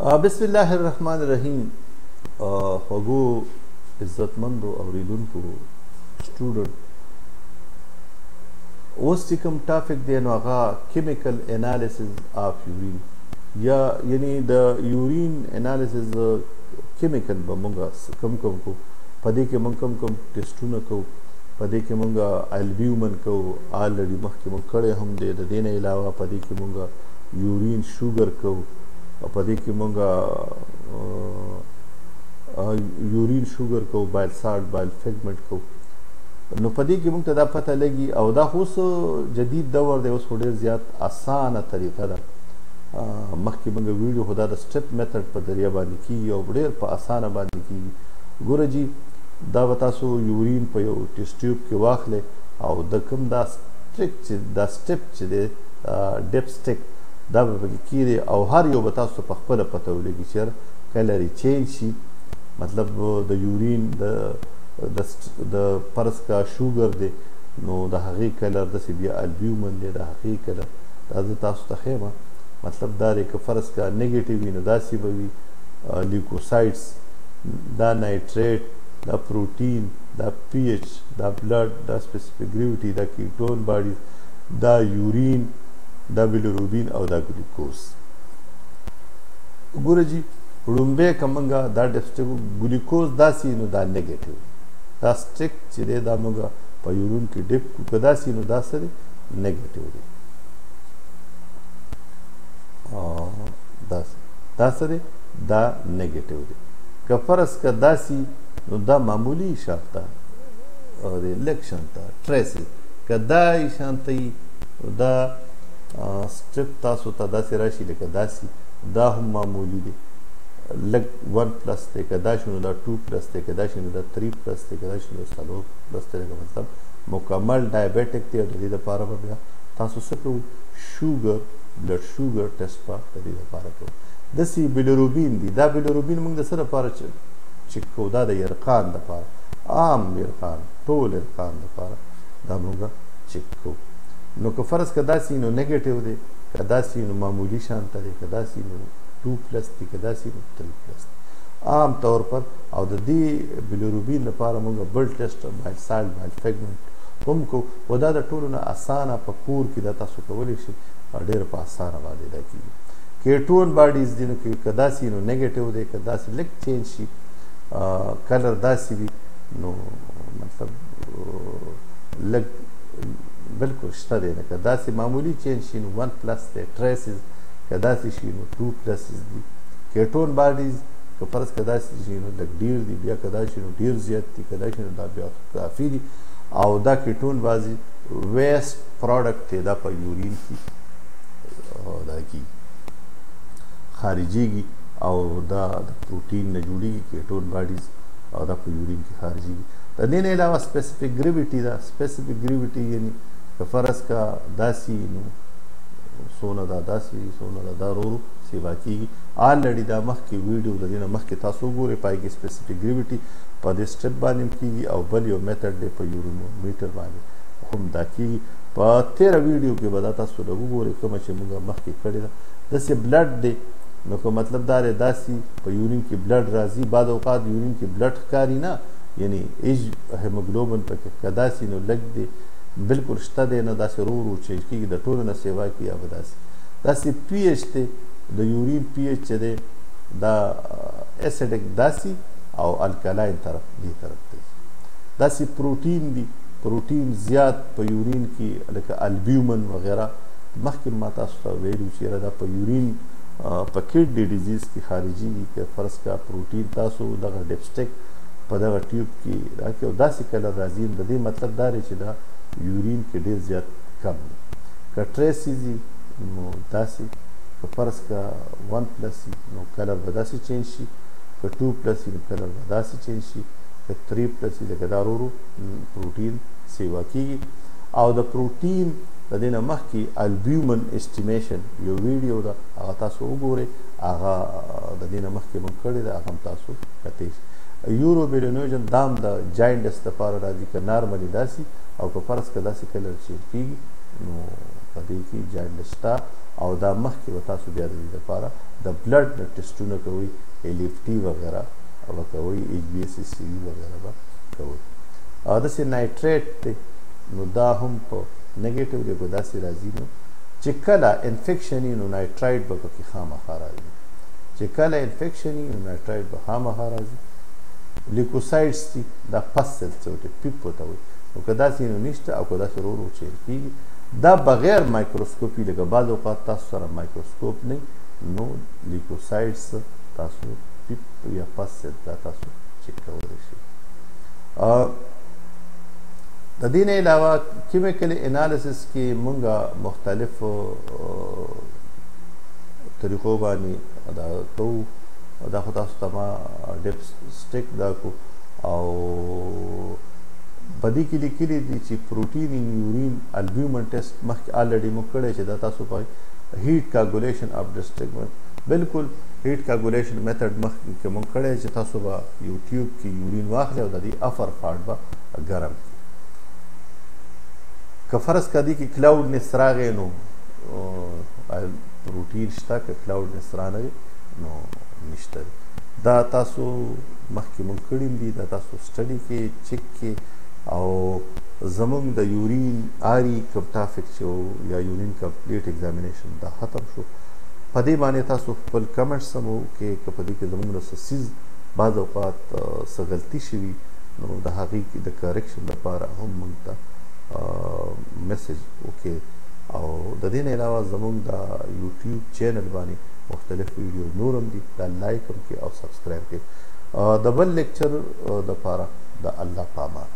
بسم الله الرحمن الرحیم. خوږو عزتمندو اوریدونکو سټوډنټ، اوس چې کوم ټاپک دی نو هغه کیمیکل انالیسز آف یورین، یا یعنی د یورین انالیسز کیمیکل به مونږ کم کو په دې کې مونږ کم ټیسټونه کوو، په دې کې مونږ البیومن کوو، آلریډي مخکې مونږ کړی هم دی. د دې نه علاوه په دې کې مونږ یورین شوګر کوو، په دې کې مونږ یورین شوګر کوو، بایل سالټ، بایل فیګمنټ کوو. نو په دې کې مونږ ته دا پته لګي، او دا اوس جدید دور دی، اوس خو ډېر زیات اسانه طریقه ده. مخکې مونږ ویډیو خو دا د سټپ میتھډ په ذریعه باندې کېږي او ډېر په اسانه باندې کېږي. ګوره جي، دا به تاسو یورین په یو ټیسټ ټیوب کې واخلئ او د کوم دا سټپ چې دی ډپ سټیک دا به پکې کېږدئ او هر یو به تاسو ته په خپله پته ولګي چې کلر یې چینج شي. مطلب د یورین د فرض کا شوګر دی نو د هغې کلر داسې بیا البیومن دی، د هغې کلر دا زه تاسو ته ښیم. مطلب دا دی که فرض کا نیګیټیو وي نو داسې به وي. لیوکوسایډس، دا نایټریټ، دا پروټین، دا پی ایچ، دا بلډ، دا سپیسیفک ګریویټي، دا کیټون باډیز، دا یورین، دا بیلیروبین او دا ګلوکوز. ګوره جي، لومبی که مونږ دا ډسټیک ګلوکوز داسې نو دا نیګیټیو، دا سټیک چې دی دا مونږ په یورین کې ډپ کړو، که داسې نو دا څه دی نیګیټیو دی. دا څه دی دا نیګیټیو دی. که فرض که داسې نو دا معمولی شانته دی، لږ شانته ټریسز. که دا شانته وي دا سټریپ تاسو ته داسې راشي لکه داسې، دا هم معمولی دی، لږ 1 پلس دی. که دا شي نو دا 2 پلس دی، که دا شي نو دا 3 پلس دی، که دا شي نو 4 پلس دی. لکه مطلب مکمل ډایبیټک دی. او د دې دپاره به بیا تاسو څه کوئ؟ شوګر، بلډ شوګر ټیسټ به د دې دپاره کوئ. داسې بیلیروبین دی. دا بیلیروبین موږ د څه دپاره چک کوو؟ دا د یرقان دپاره، عام یرقان، ټول یرقان دپاره دا موږ چک کوو. نو که فرض که داسې نو نیګیټیو دی، که داسې نو معمولی شانته دی، که داسې نو 2 پلس دی، که داسې نو 3 پلس دی عام طور پر. او د دې بیلیروبین لپاره موږ بل ټیسټ بایل سالټ، بایل فیګمنټ هم کوو. خو دا د ټولو نه اسانه په کور کې دا تاسو کولی شئ، ډېر په اسانه باندې دا کېږي. کیټون باډیز دي، نو که داسې نو نیګیټیو دی، که داسې لږ چینج شي کلر داسې وي نو مطلب لږ بلکل شته دی. نه که داسې معمولی چینج شي نو 1 پلس دی، ټریسز. که داسې شي نو 2 پلسز دي. کیټون باډیز که فرض که داسې شي نو لږ ډېر دي، بیا که داسې شي نو ډېر زیات دي، که داسې شي نو دا بیا کافي دي. او دا کیټون بازي ویسٹ پروډکټ دی، دا په یورین کې دا کېږي، خارجېږي، او دا د پروټین نه جوړېږي کیټون باډیز، او دا په یورین کې خارجېږي. د دې نه علاوه سپیسیفک ګریویټي ده. سپیسیفک ګریویټي یعنی که فرض که داسې نو څونه دا داسې وي، څونه دا ورو سیوا کېږي. آلریډي دا مخکې ویډیو د دې نه مخکې تاسو وګورئ، پای کې سپیسیفک ګریویټي په دې سټپ باندې هم کېږي، او بل یو میتھډ دی په یورینومیټر باندې هم دا کېږي. په 13 ویډیو کې به دا تاسو له وګورئ کومه چې موږ مخکې کړې ده. داسې بلډ دی، نو که مطلب دا دی داسې په یورین کې بلډ راځي، بعض اوقات یورین کې بلډ ښکاري نه، یعنی ایج هیموګلوبن پکې که داسې نو لږ دی، بلکل شته دی نه، داسې ورو ورو چینج کېږي، د ټولو نه سیوا کېږي. یا به داسې پی ایچ دی، د یورین پی ایچ چې دی دا اسیډک داسې او الکلاین طرف دې طرف دی. داسې پروټین دی، پروټین زیات په یورین کې لکه البیومن وغیره. مخکې ما تاسو ته ویلي چې یاره دا په یورین په کډني ډیزیز کې خارجېږي. که فرض کا پروټین تاسو دغه ډپسټیک په دغه ټیوب کې راکړئ او داسې کلر راځي، د دې مطلب دا دی چې دا یورین کې ډېر زیات کم دی. که ټریسز وي نو داسې، که فرض که 1 پلس وي نو کلر به داسې چینج شي، که 2 پلس وي نو کلر به داسې چینج شي، که 3 پلس وي لکه دا ورو ورو پروټین سیوا کېږي. او د پروټین د دې نه مخکې البیومن اسټیمیشن یو ویډیو ده، هغه تاسو وګورئ، هغه د دې نه مخکې موږ کړې ده، هغه هم تاسو کتلی شئ. یوروبیلینوژن دا هم د جاینډس دپاره راځي، که نارملي داسې، او که فرض که داسې کلر چینج کېږي نو په دې کې جاینډس شته. او دا مخکې به تاسو بیا د دې لپاره د بلډ نه ټسټونه کوئ LFT وغیره به کوئ HbA1c وغیره به کوئ. داسې نایټریټ دی نو دا هم په نیګیټیو دی به داسې راځي نو چې کله انفیکشن وي نو نایټرایډ به پکې خامخا راځي چې کله انفیکشن وي نو نایټرایډ به خامخا راځي. لیکوسایډس دي دا پس سیل څه وایي پیپ ورته وایي نو که داسې نو نشته او که داسې ورو ورو چیل کېږي دا بغیر مایکروسکوپي لکه بعض اوقات تاسو سره مایکروسکوپ نه نو لیکوسایډس تاسو پیپ یا پس سیل دا تاسو چیک کولی شئ. د دې نه علاوه کیمیکل انالیسس کې مونږه مختلفو طریقو باندې دا کوو. دا خو تاسو ته ما ډیپ سټیک دا کو او په دې کې لیکلي دي چې پروټین ان یورین البیومن ټیسټ مخکې الریډي موږ کړی چې دا تاسو په هیټ کاګولیشن اف ډسټریکټ بالکل هیټ کاګولیشن میتھډ مخکې کې موږ کړی چې تاسو به یوټیوب کې یورین واخلئ او د دې افر پارټ به ګرم کړئ. که فرض کا دی کې کلاوډنس راغی نو پروټین شته، که کلاوډنس رانغی نو نشته. دا تاسو مخکې مونږ کړي دي، دا تاسو سټډي کې چک کې او زمونږ د یورین آري کپټافک چې یا یورین کمپلیټ ایگزامینیشن دا ختم شو. په دې باندې تاسو خپل کمنټس هم وکړئ که په دې کې زمونږ نه څه څیز بعض اوقات څه غلطي شوي نو د هغې د کریکشن لپاره هم مونږ ته میسج وکړئ. او د دې نه علاوه زمونږ د یوټیوب چینل باندې مختلف ویډیو نور هم دي، دا لایک هم کړئ او سبسکرایب کړئ. د بل لیکچر دپاره د الله پامان.